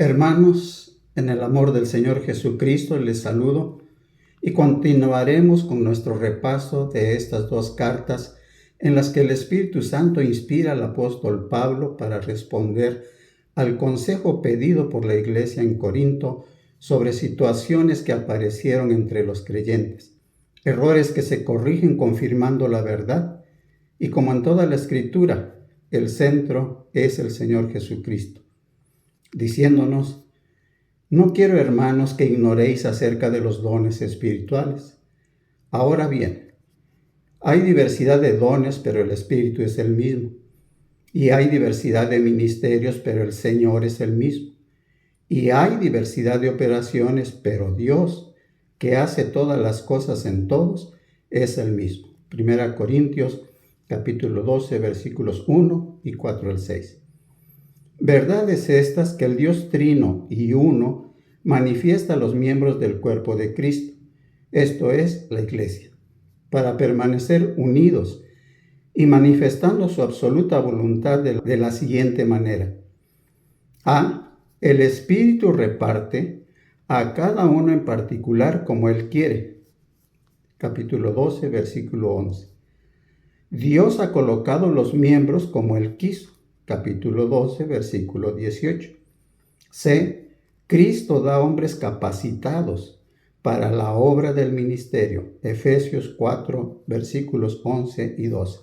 Hermanos, en el amor del Señor Jesucristo les saludo y continuaremos con nuestro repaso de estas dos cartas en las que el Espíritu Santo inspira al apóstol Pablo para responder al consejo pedido por la iglesia en Corinto sobre situaciones que aparecieron entre los creyentes, errores que se corrigen confirmando la verdad, y como en toda la Escritura, el centro es el Señor Jesucristo, diciéndonos: no quiero, hermanos, que ignoréis acerca de los dones espirituales. Ahora bien, hay diversidad de dones, pero el Espíritu es el mismo. Y hay diversidad de ministerios, pero el Señor es el mismo. Y hay diversidad de operaciones, pero Dios, que hace todas las cosas en todos, es el mismo. 1 Corintios capítulo 12, versículos 1 y 4 al 6. Verdades estas que el Dios Trino y Uno manifiesta a los miembros del cuerpo de Cristo, esto es, la Iglesia, para permanecer unidos y manifestando su absoluta voluntad de la siguiente manera. A. El Espíritu reparte a cada uno en particular como Él quiere. Capítulo 12, versículo 11. Dios ha colocado los miembros como Él quiso. Capítulo 12, versículo 18. C. Cristo da hombres capacitados para la obra del ministerio. Efesios 4, versículos 11 y 12.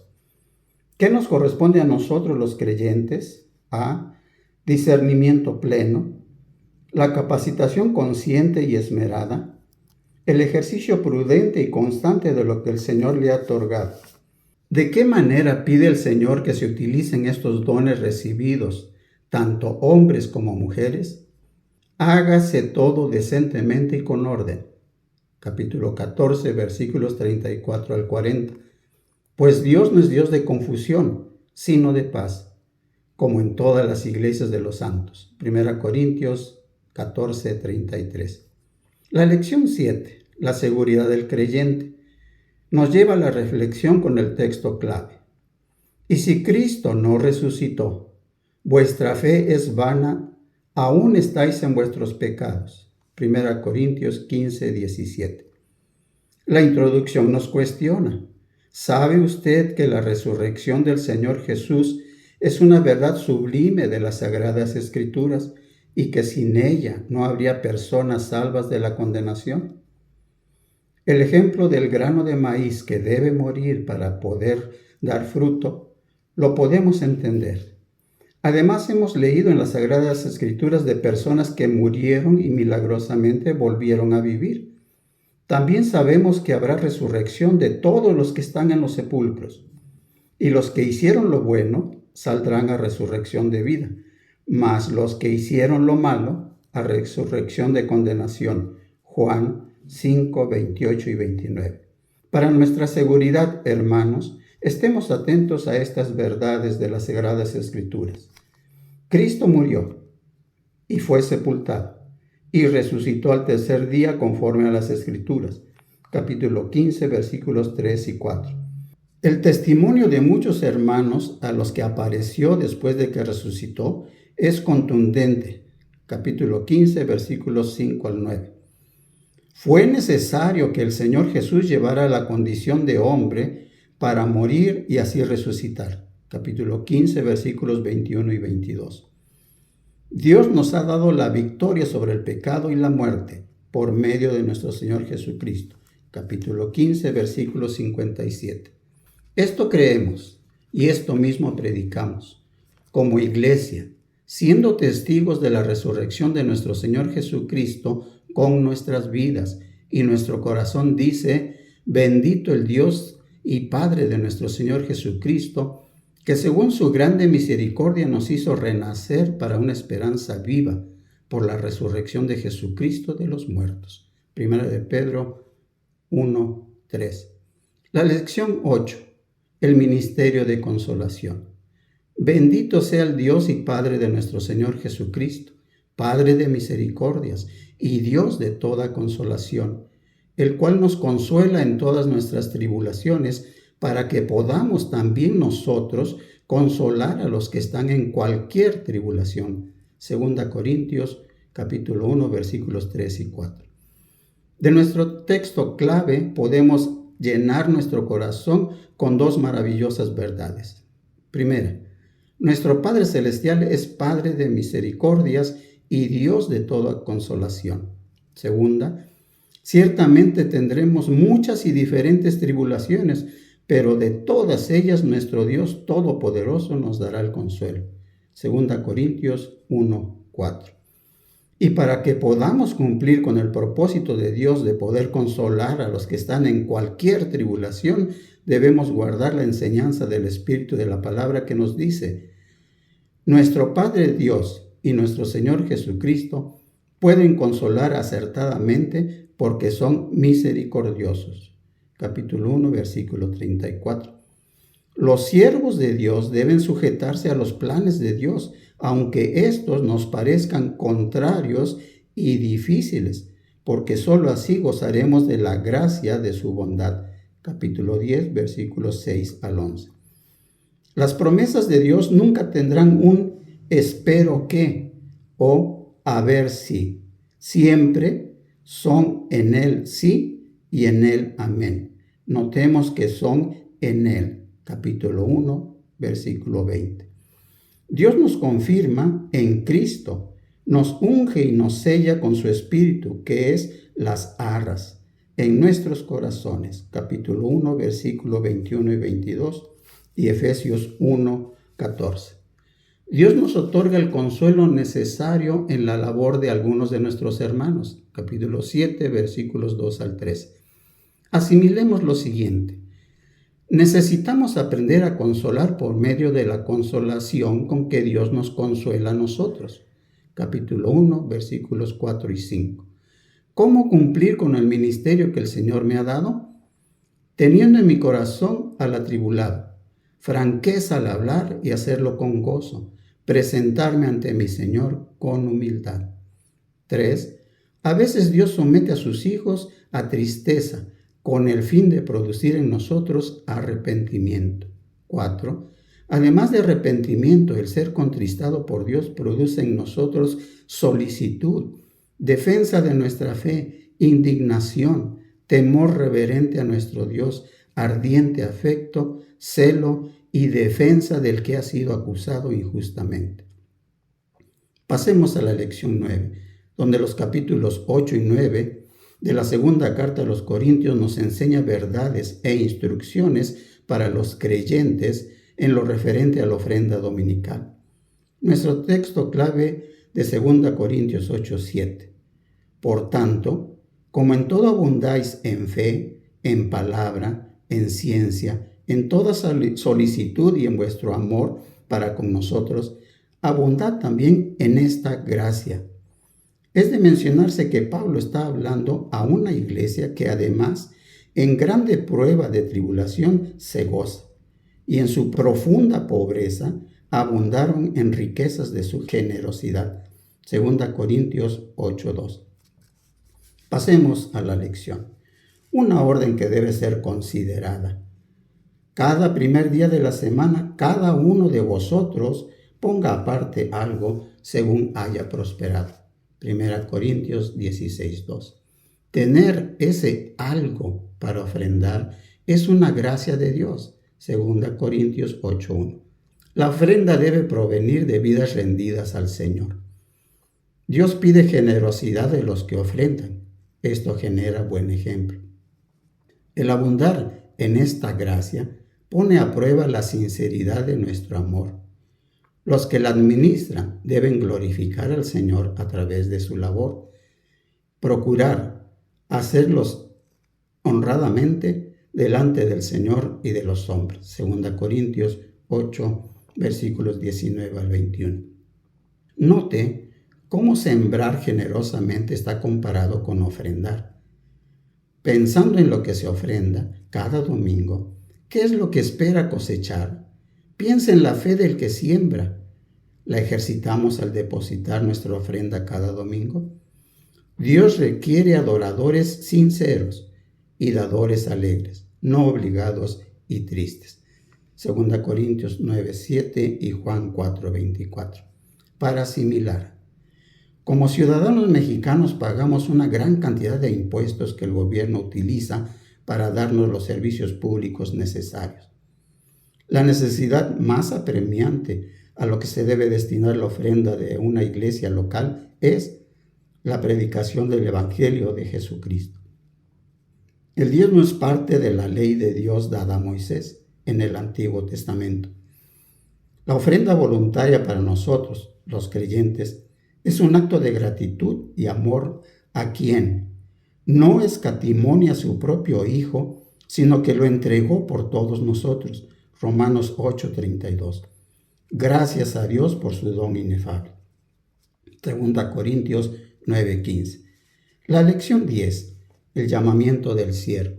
¿Qué nos corresponde a nosotros los creyentes? A. Discernimiento pleno, la capacitación consciente y esmerada, el ejercicio prudente y constante de lo que el Señor le ha otorgado. ¿De qué manera pide el Señor que se utilicen estos dones recibidos, tanto hombres como mujeres? Hágase todo decentemente y con orden. Capítulo 14, versículos 34 al 40. Pues Dios no es Dios de confusión, sino de paz, como en todas las iglesias de los santos. 1 Corintios 14, 33. La lección 7, la seguridad del creyente, nos lleva a la reflexión con el texto clave. Y si Cristo no resucitó, vuestra fe es vana, aún estáis en vuestros pecados. 1 Corintios 15, 17. La introducción nos cuestiona. ¿Sabe usted que la resurrección del Señor Jesús es una verdad sublime de las Sagradas Escrituras y que sin ella no habría personas salvas de la condenación? El ejemplo del grano de maíz que debe morir para poder dar fruto, lo podemos entender. Además, hemos leído en las Sagradas Escrituras de personas que murieron y milagrosamente volvieron a vivir. También sabemos que habrá resurrección de todos los que están en los sepulcros, y los que hicieron lo bueno saldrán a resurrección de vida, mas los que hicieron lo malo a resurrección de condenación. Juan 5, 28 y 29. Para nuestra seguridad, hermanos, estemos atentos a estas verdades de las Sagradas Escrituras. Cristo murió y fue sepultado y resucitó al tercer día conforme a las Escrituras. Capítulo 15, versículos 3 y 4. El testimonio de muchos hermanos a los que apareció después de que resucitó es contundente. Capítulo 15, versículos 5 al 9. Fue necesario que el Señor Jesús llevara la condición de hombre para morir y así resucitar. Capítulo 15, versículos 21 y 22. Dios nos ha dado la victoria sobre el pecado y la muerte por medio de nuestro Señor Jesucristo. Capítulo 15, versículo 57. Esto creemos y esto mismo predicamos, como iglesia, siendo testigos de la resurrección de nuestro Señor Jesucristo con nuestras vidas, y nuestro corazón dice: bendito el Dios y Padre de nuestro Señor Jesucristo, que según su grande misericordia nos hizo renacer para una esperanza viva por la resurrección de Jesucristo de los muertos. 1 de Pedro 1, 3. La lección 8. El ministerio de consolación. Bendito sea el Dios y Padre de nuestro Señor Jesucristo, Padre de misericordias y Dios de toda consolación, el cual nos consuela en todas nuestras tribulaciones, para que podamos también nosotros consolar a los que están en cualquier tribulación. 2 Corintios capítulo 1, versículos 3 y 4. De nuestro texto clave podemos llenar nuestro corazón con dos maravillosas verdades. Primera, nuestro Padre Celestial es Padre de misericordias y Dios de toda consolación. Segunda, ciertamente tendremos muchas y diferentes tribulaciones, pero de todas ellas nuestro Dios Todopoderoso nos dará el consuelo. Segunda Corintios 1, 4. Y para que podamos cumplir con el propósito de Dios de poder consolar a los que están en cualquier tribulación, debemos guardar la enseñanza del Espíritu de la palabra que nos dice: nuestro Padre Dios y nuestro Señor Jesucristo pueden consolar acertadamente porque son misericordiosos. Capítulo 1, versículo 34. Los siervos de Dios deben sujetarse a los planes de Dios, aunque estos nos parezcan contrarios y difíciles, porque sólo así gozaremos de la gracia de su bondad. Capítulo 10, versículos 6 al 11. Las promesas de Dios nunca tendrán un espero que o a ver si. Siempre son en Él sí y en Él amén. Notemos que son en Él. Capítulo 1, versículo 20. Dios nos confirma en Cristo, nos unge y nos sella con su Espíritu, que es las arras, en nuestros corazones. Capítulo 1, versículo 21 y 22 y Efesios 1, 14. Dios nos otorga el consuelo necesario en la labor de algunos de nuestros hermanos. Capítulo 7, versículos 2 al 13. Asimilemos lo siguiente. Necesitamos aprender a consolar por medio de la consolación con que Dios nos consuela a nosotros. Capítulo 1, versículos 4 y 5. ¿Cómo cumplir con el ministerio que el Señor me ha dado? Teniendo en mi corazón al atribulado, franqueza al hablar y hacerlo con gozo, presentarme ante mi Señor con humildad. 3. A veces Dios somete a sus hijos a tristeza, con el fin de producir en nosotros arrepentimiento. 4. Además de arrepentimiento, el ser contristado por Dios produce en nosotros solicitud, defensa de nuestra fe, indignación, temor reverente a nuestro Dios, ardiente afecto, celo y defensa del que ha sido acusado injustamente. Pasemos a la lección 9, donde los capítulos 8 y 9 de la segunda carta a los Corintios nos enseña verdades e instrucciones para los creyentes en lo referente a la ofrenda dominical. Nuestro texto clave de 2 Corintios 8:7. Por tanto, como en todo abundáis en fe, en palabra, en ciencia, en toda solicitud y en vuestro amor para con nosotros, abundad también en esta gracia. Es de mencionarse que Pablo está hablando a una iglesia que además, en grande prueba de tribulación, se goza, y en su profunda pobreza abundaron en riquezas de su generosidad. 2 Corintios 8:2. Pasemos a la lección. Una orden que debe ser considerada. Cada primer día de la semana, cada uno de vosotros ponga aparte algo según haya prosperado. 1 Corintios 16:2. Tener ese algo para ofrendar es una gracia de Dios. 2 Corintios 8:1. La ofrenda debe provenir de vidas rendidas al Señor. Dios pide generosidad de los que ofrendan. Esto genera buen ejemplo. El abundar en esta gracia pone a prueba la sinceridad de nuestro amor. Los que la administran deben glorificar al Señor a través de su labor. Procurar hacerlos honradamente delante del Señor y de los hombres. 2 Corintios 8, versículos 19 al 21. Note cómo sembrar generosamente está comparado con ofrendar. Pensando en lo que se ofrenda cada domingo, ¿qué es lo que espera cosechar? Piensa en la fe del que siembra. ¿La ejercitamos al depositar nuestra ofrenda cada domingo? Dios requiere adoradores sinceros y dadores alegres, no obligados y tristes. 2 Corintios 9:7 y Juan 4:24. Para asimilar, Como ciudadanos mexicanos pagamos una gran cantidad de impuestos que el gobierno utiliza para darnos los servicios públicos necesarios. La necesidad más apremiante a lo que se debe destinar la ofrenda de una iglesia local es la predicación del Evangelio de Jesucristo. El diezmo es parte de la ley de Dios dada a Moisés en el Antiguo Testamento. La ofrenda voluntaria para nosotros, los creyentes, es un acto de gratitud y amor a quien no escatimó ni a su propio Hijo, sino que lo entregó por todos nosotros. Romanos 8:32. Gracias a Dios por su don inefable. 2 Corintios 9:15. La lección 10. El llamamiento del siervo.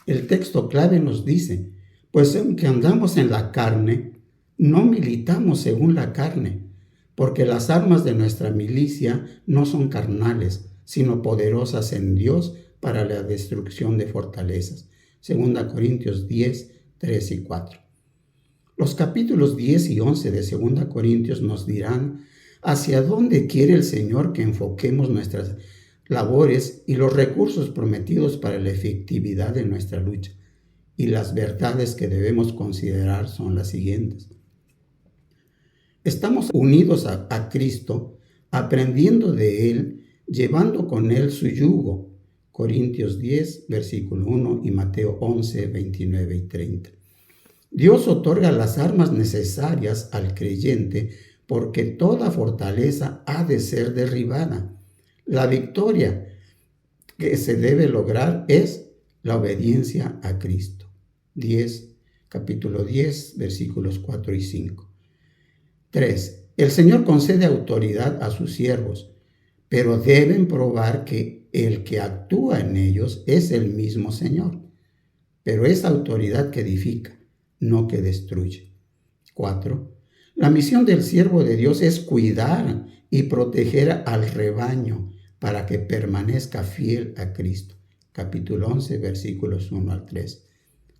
El texto clave nos dice, pues aunque andamos en la carne, no militamos según la carne, porque las armas de nuestra milicia no son carnales, sino poderosas en Dios para la destrucción de fortalezas. 2 Corintios 10, 3 y 4. Los capítulos 10 y 11 de 2 Corintios nos dirán hacia dónde quiere el Señor que enfoquemos nuestras labores y los recursos prometidos para la efectividad de nuestra lucha. Y las verdades que debemos considerar son las siguientes. Estamos unidos a Cristo, aprendiendo de Él, llevando con Él su yugo. Corintios 10, versículo 1 y Mateo 11, 29 y 30. Dios otorga las armas necesarias al creyente porque toda fortaleza ha de ser derribada. La victoria que se debe lograr es la obediencia a Cristo. Capítulo 10, versículos 4 y 5. 3. El Señor concede autoridad a sus siervos, pero deben probar que el que actúa en ellos es el mismo Señor. Pero es autoridad que edifica, no que destruye. 4. La misión del siervo de Dios es cuidar y proteger al rebaño para que permanezca fiel a Cristo. Capítulo 11, versículos 1 al 3.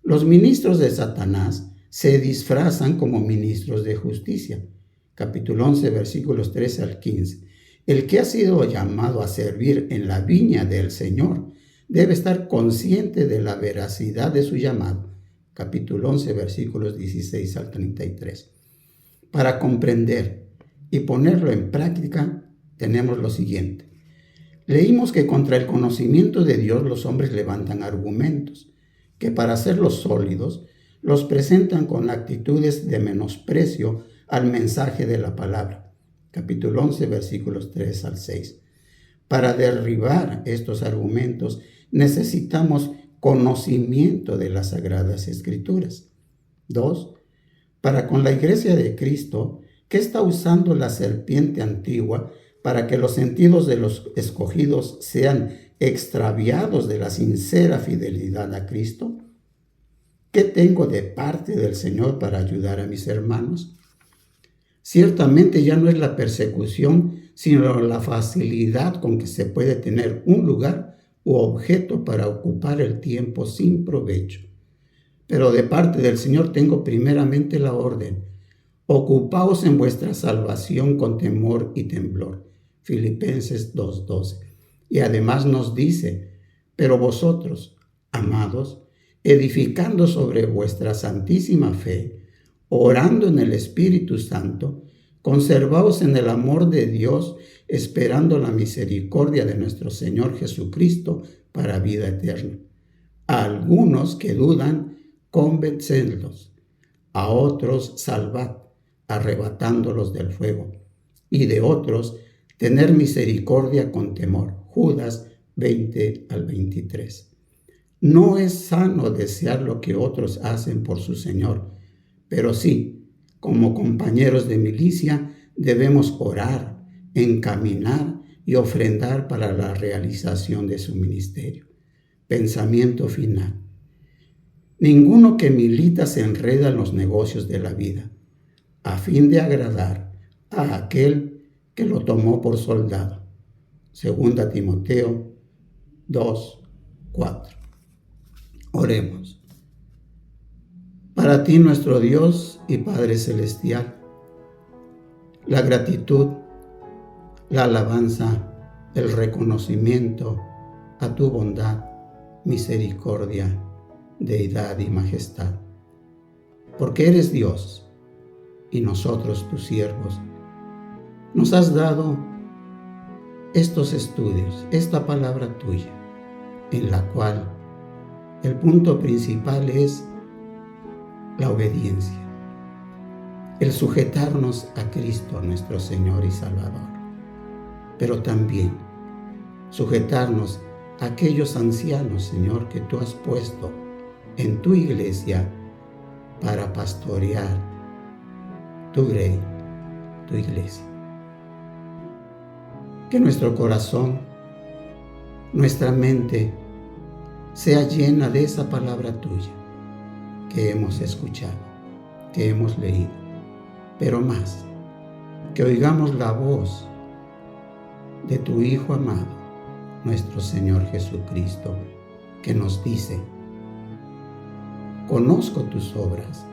Los ministros de Satanás se disfrazan como ministros de justicia. Capítulo 11, versículos 13 al 15. El que ha sido llamado a servir en la viña del Señor debe estar consciente de la veracidad de su llamado. Capítulo 11, versículos 16 al 33. Para comprender y ponerlo en práctica, tenemos lo siguiente. Leímos que contra el conocimiento de Dios los hombres levantan argumentos, que para hacerlos sólidos, los presentan con actitudes de menosprecio al mensaje de la palabra. Capítulo 11, versículos 3 al 6. Para derribar estos argumentos necesitamos conocimiento de las Sagradas Escrituras. 2. Para con la Iglesia de Cristo, ¿qué está usando la serpiente antigua para que los sentidos de los escogidos sean extraviados de la sincera fidelidad a Cristo? ¿Qué tengo de parte del Señor para ayudar a mis hermanos? Ciertamente ya no es la persecución, sino la facilidad con que se puede tener un lugar u objeto para ocupar el tiempo sin provecho. Pero de parte del Señor tengo primeramente la orden: ocupaos en vuestra salvación con temor y temblor. Filipenses 2:12. Y además nos dice: pero vosotros, amados, edificando sobre vuestra santísima fe, orando en el Espíritu Santo, conservaos en el amor de Dios, esperando la misericordia de nuestro Señor Jesucristo para vida eterna. A algunos que dudan, convencedlos; a otros salvad, arrebatándolos del fuego; y de otros tener misericordia con temor. Judas 20 al 23. No es sano desear lo que otros hacen por su Señor, pero sí, como compañeros de milicia, debemos orar, encaminar y ofrendar para la realización de su ministerio. Pensamiento final. Ninguno que milita se enreda en los negocios de la vida, a fin de agradar a aquel que lo tomó por soldado. 2 Timoteo 2:4. Oremos. Para ti, nuestro Dios y Padre Celestial, la gratitud, la alabanza, el reconocimiento a tu bondad, misericordia, deidad y majestad. Porque eres Dios y nosotros tus siervos. Nos has dado estos estudios, esta palabra tuya, en la cual el punto principal es la obediencia, el sujetarnos a Cristo, nuestro Señor y Salvador, pero también sujetarnos a aquellos ancianos, Señor, que tú has puesto en tu iglesia para pastorear tu grey, tu iglesia. Que nuestro corazón, nuestra mente, sea llena de esa palabra tuya que hemos escuchado, que hemos leído, pero más, que oigamos la voz de tu Hijo amado, nuestro Señor Jesucristo, que nos dice: conozco tus obras,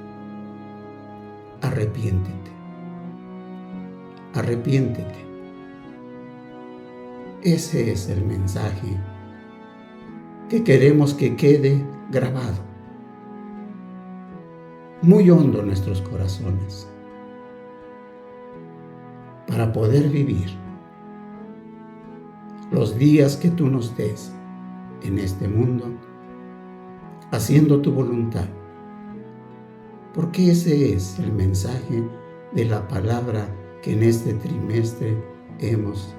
arrepiéntete, arrepiéntete. Ese es el mensaje que queremos que quede grabado muy hondo en nuestros corazones, para poder vivir los días que tú nos des en este mundo, haciendo tu voluntad, porque ese es el mensaje de la palabra que en este trimestre hemos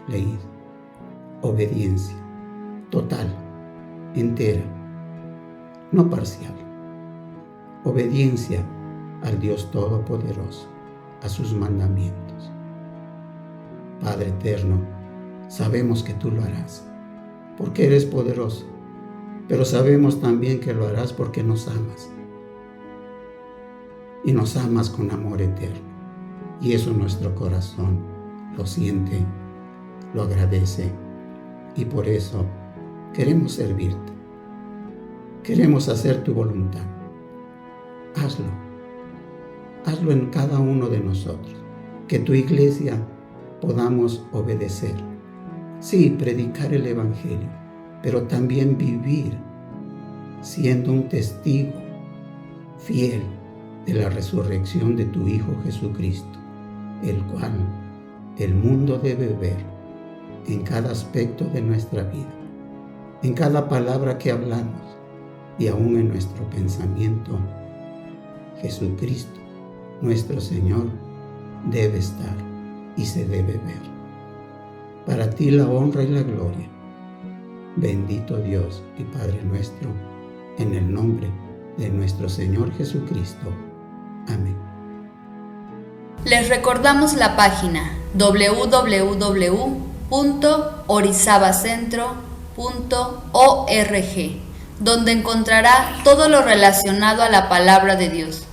leído. Obediencia total, entera, no parcial. Obediencia al Dios Todopoderoso, a sus mandamientos. Padre eterno, sabemos que tú lo harás, porque eres poderoso, pero sabemos también que lo harás porque nos amas. Y nos amas con amor eterno. Y eso nuestro corazón lo siente, lo agradece. Y por eso queremos servirte. Queremos hacer tu voluntad. Hazlo. Hazlo en cada uno de nosotros. Que tu iglesia podamos obedecer. Sí, predicar el Evangelio, pero también vivir siendo un testigo fiel de la resurrección de tu Hijo Jesucristo, el cual el mundo debe ver en cada aspecto de nuestra vida, en cada palabra que hablamos y aún en nuestro pensamiento. Jesucristo, nuestro Señor, debe estar y se debe ver. Para ti la honra y la gloria. Bendito Dios y Padre nuestro, en el nombre de nuestro Señor Jesucristo. Amén. Les recordamos la página www.orizabacentro.org, donde encontrará todo lo relacionado a la palabra de Dios.